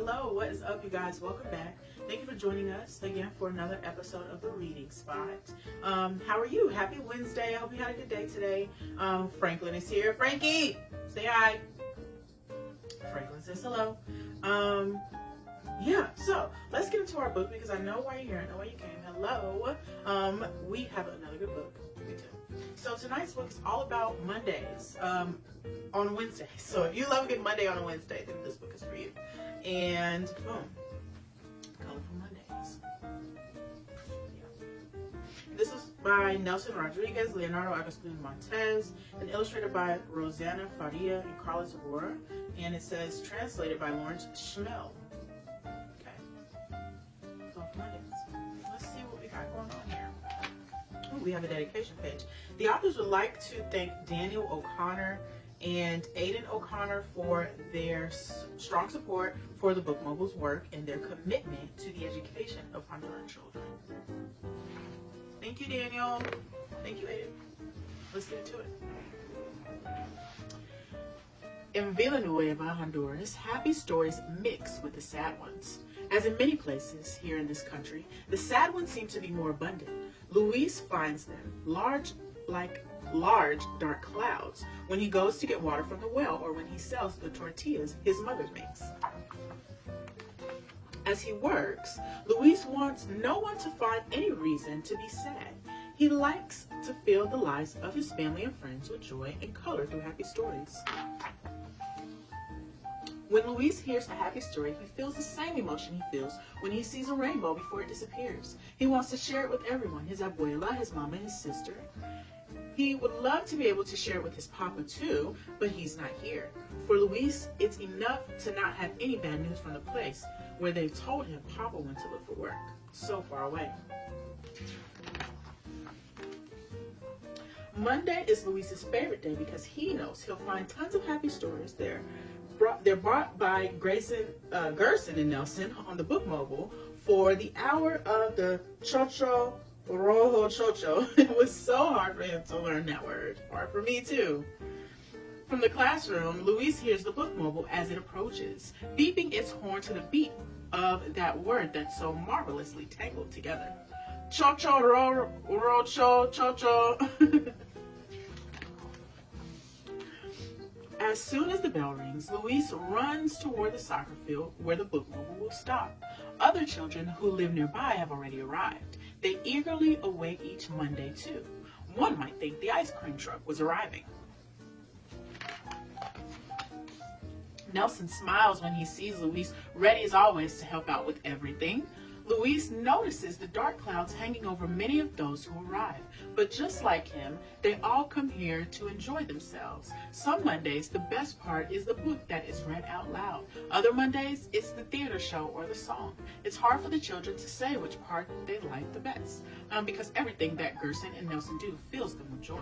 Hello, what is up, you guys? Welcome back. Thank you for joining us again for another episode of the Reading Spot. How are you? Happy Wednesday. I hope you had a good day today. Franklin is here. Frankie, say hi. Franklin says hello. Yeah, so let's get into our book because I know why you're here. I know why you came. Hello. We have another good book. We do. So tonight's book is all about Mondays on Wednesdays. So if you love a good Monday on a Wednesday, then this book is for you. And boom, Colorful Mondays. Yeah. This is by Nelson Rodriguez, Leonardo, Agustin, Montes, and illustrated by Rosana, Faria, and Carla, Tabora. And it says translated by Lawerence, Schimel. Okay. Colorful Mondays. Let's see what we got going on here. Ooh, we have a dedication page. The authors would like to thank Daniel O'Connor and Aidan O'Connor for their strong support for the Book Mogul's work and their commitment to the education of Honduran children. Thank you, Daniel. Thank you, Aidan. Let's get into it. In Villanueva, Honduras, happy stories mix with the sad ones. As in many places here in this country, the sad ones seem to be more abundant. Luis finds them large dark clouds when he goes to get water from the well or when he sells the tortillas his mother makes. As he works, Luis wants no one to find any reason to be sad. He likes to fill the lives of his family and friends with joy and color through happy stories. When Luis hears a happy story, he feels the same emotion he feels when he sees a rainbow before it disappears. He wants to share it with everyone, his abuela, his mama, his sister. He would love to be able to share it with his papa too, but he's not here. For Luis, it's enough to not have any bad news from the place where they've told him papa went to look for work, so far away. Monday is Luis's favorite day because he knows he'll find tons of happy stories there. They're brought by Gerson and Nelson on the Book Mogul for the hour of the Chocho Rojo Chocho. It was so hard for him to learn that word. Hard for me too. From the classroom, Luis hears the Book Mogul as it approaches, beeping its horn to the beat of that word that's so marvelously tangled together. Chocho Rocho Chocho. As soon as the bell rings, Luis runs toward the soccer field where the Book Mogul will stop. Other children who live nearby have already arrived. They eagerly await each Monday too. One might think the ice cream truck was arriving. Nelson smiles when he sees Luis, ready as always to help out with everything. Luis notices the dark clouds hanging over many of those who arrive. But just like him, they all come here to enjoy themselves. Some Mondays, the best part is the book that is read out loud. Other Mondays, it's the theater show or the song. It's hard for the children to say which part they like the best, because everything that Gerson and Nelson do fills them with joy.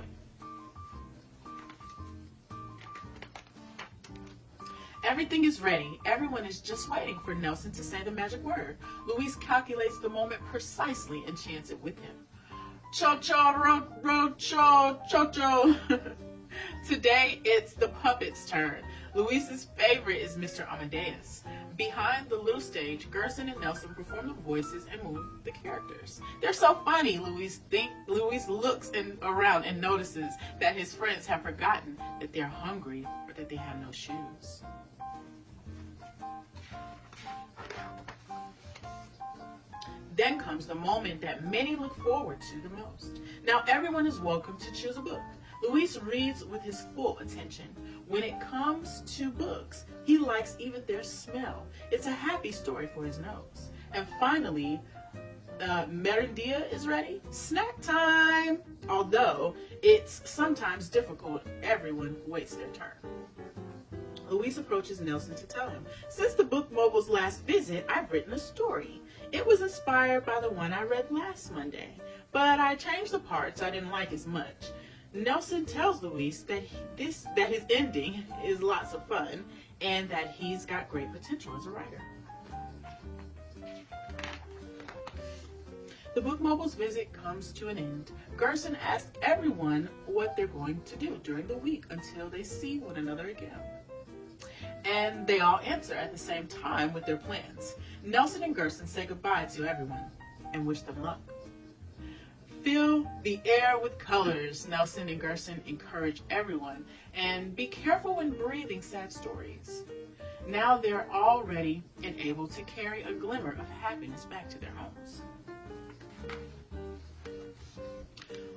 Everything is ready. Everyone is just waiting for Nelson to say the magic word. Luis calculates the moment precisely and chants it with him. Cho-cho, ro-cho, cho-cho. Today, it's the puppet's turn. Luis's favorite is Mr. Amadeus. Behind the little stage, Gerson and Nelson perform the voices and move the characters. They're so funny, Luis looks around and notices that his friends have forgotten that they're hungry or that they have no shoes. Then comes the moment that many look forward to the most. Now everyone is welcome to choose a book. Luis reads with his full attention. When it comes to books, he likes even their smell. It's a happy story for his nose. And finally, Merendia is ready. Snack time! Although it's sometimes difficult, everyone waits their turn. Luis approaches Nelson to tell him, since the Book Mogul's last visit, I've written a story. It was inspired by the one I read last Monday, but I changed the parts I didn't like as much. Nelson tells Luis that his ending is lots of fun and that he's got great potential as a writer. The Book Mogul's visit comes to an end. Gerson asks everyone what they're going to do during the week until they see one another again. And they all answer at the same time with their plans. Nelson and Gerson say goodbye to everyone and wish them luck. Fill the air with colors, Nelson and Gerson encourage everyone, and be careful when breathing sad stories. Now they're all ready and able to carry a glimmer of happiness back to their homes.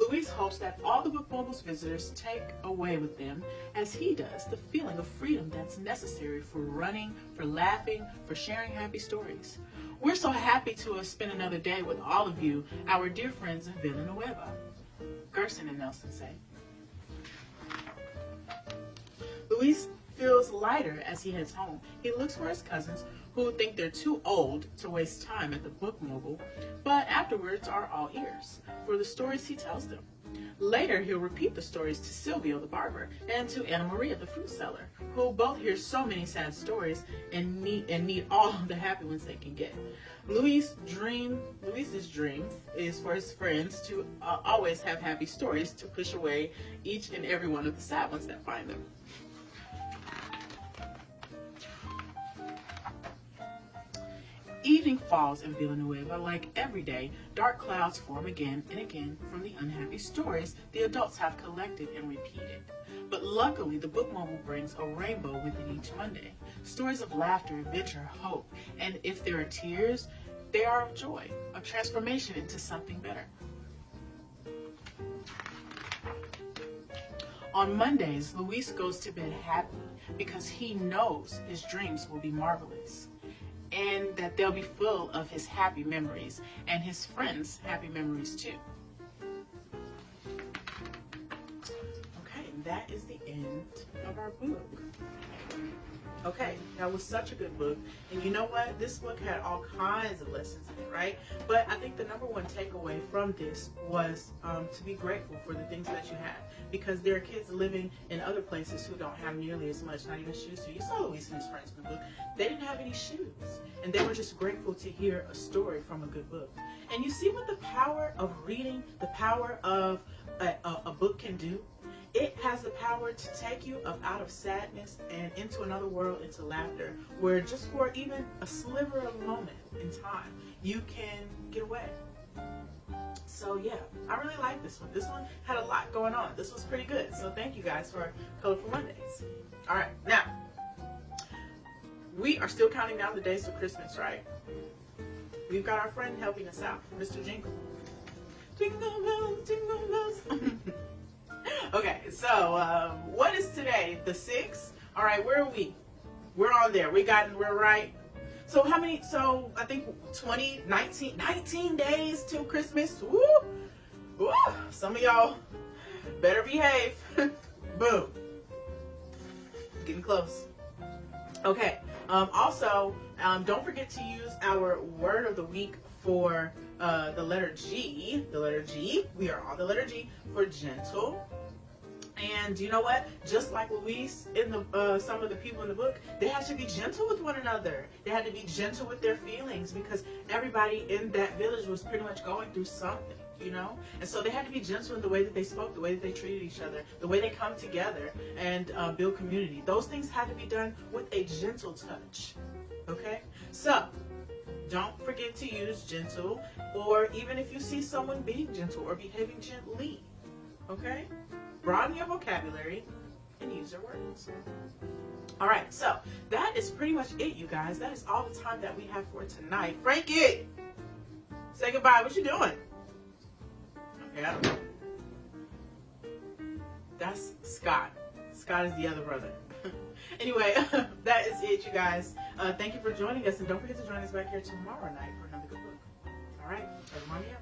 Luis hopes that all the Book Mobile's visitors take away with them, as he does, the feeling of freedom that's necessary for running, for laughing, for sharing happy stories. We're so happy to have spent another day with all of you, our dear friends in Villanueva, Gerson and Nelson say. Luis feels lighter as he heads home. He looks for his cousins, who think they're too old to waste time at the Book Mobile, but afterwards are all ears for the stories he tells them. Later, he'll repeat the stories to Silvio the barber and to Anna Maria the fruit seller, who both hear so many sad stories and need all the happy ones they can get. Luis's dream is for his friends to always have happy stories to push away each and every one of the sad ones that find them. Evening falls in Villanueva. Like every day, dark clouds form again and again from the unhappy stories the adults have collected and repeated. But luckily, the Book Mobile brings a rainbow with it each Monday. Stories of laughter, adventure, hope, and if there are tears, they are of joy, of transformation into something better. On Mondays, Luis goes to bed happy because he knows his dreams will be marvelous, and that they'll be full of his happy memories and his friends' happy memories too. Okay, and that is the end of our book. Okay, that was such a good book. And you know what? This book had all kinds of lessons in it, right? But I think the number one takeaway from this was to be grateful for the things that you have. Because there are kids living in other places who don't have nearly as much, not even shoes. So you saw Luis and his friends in the book. They didn't have any shoes. And they were just grateful to hear a story from a good book. And you see what the power of reading, the power of a book can do? It has the power to take you out of sadness and into another world, into laughter, where just for even a sliver of a moment in time, you can get away. So yeah, I really like this one. This one had a lot going on. This was pretty good. So thank you guys for Colorful Mondays. All right, now, we are still counting down the days to Christmas, right? We've got our friend helping us out, Mr. Jingle. Jingle bells, jingle bells. Okay, so what is today? The 6th? All right, where are we? We're on there. We're right. So how many? So I think 19 days till Christmas. Woo! Woo! Some of y'all better behave. Boom. Getting close. Okay. Also, don't forget to use our word of the week for the letter G. The letter G. We are on the letter G for gentle. And you know what? Just like Luis in the some of the people in the book, they had to be gentle with one another. They had to be gentle with their feelings because everybody in that village was pretty much going through something, you know? And so they had to be gentle in the way that they spoke, the way that they treated each other, the way they come together and build community. Those things had to be done with a gentle touch, okay? So don't forget to use gentle, or even if you see someone being gentle or behaving gently, okay? Broaden your vocabulary and use your words. All right, so that is pretty much it, you guys. That is all the time that we have for tonight. Frankie, say goodbye. What you doing? Okay, I don't know. That's Scott. Scott is the other brother. Anyway, that is it, you guys. Thank you for joining us, and don't forget to join us back here tomorrow night for another good book. All right, everyone here.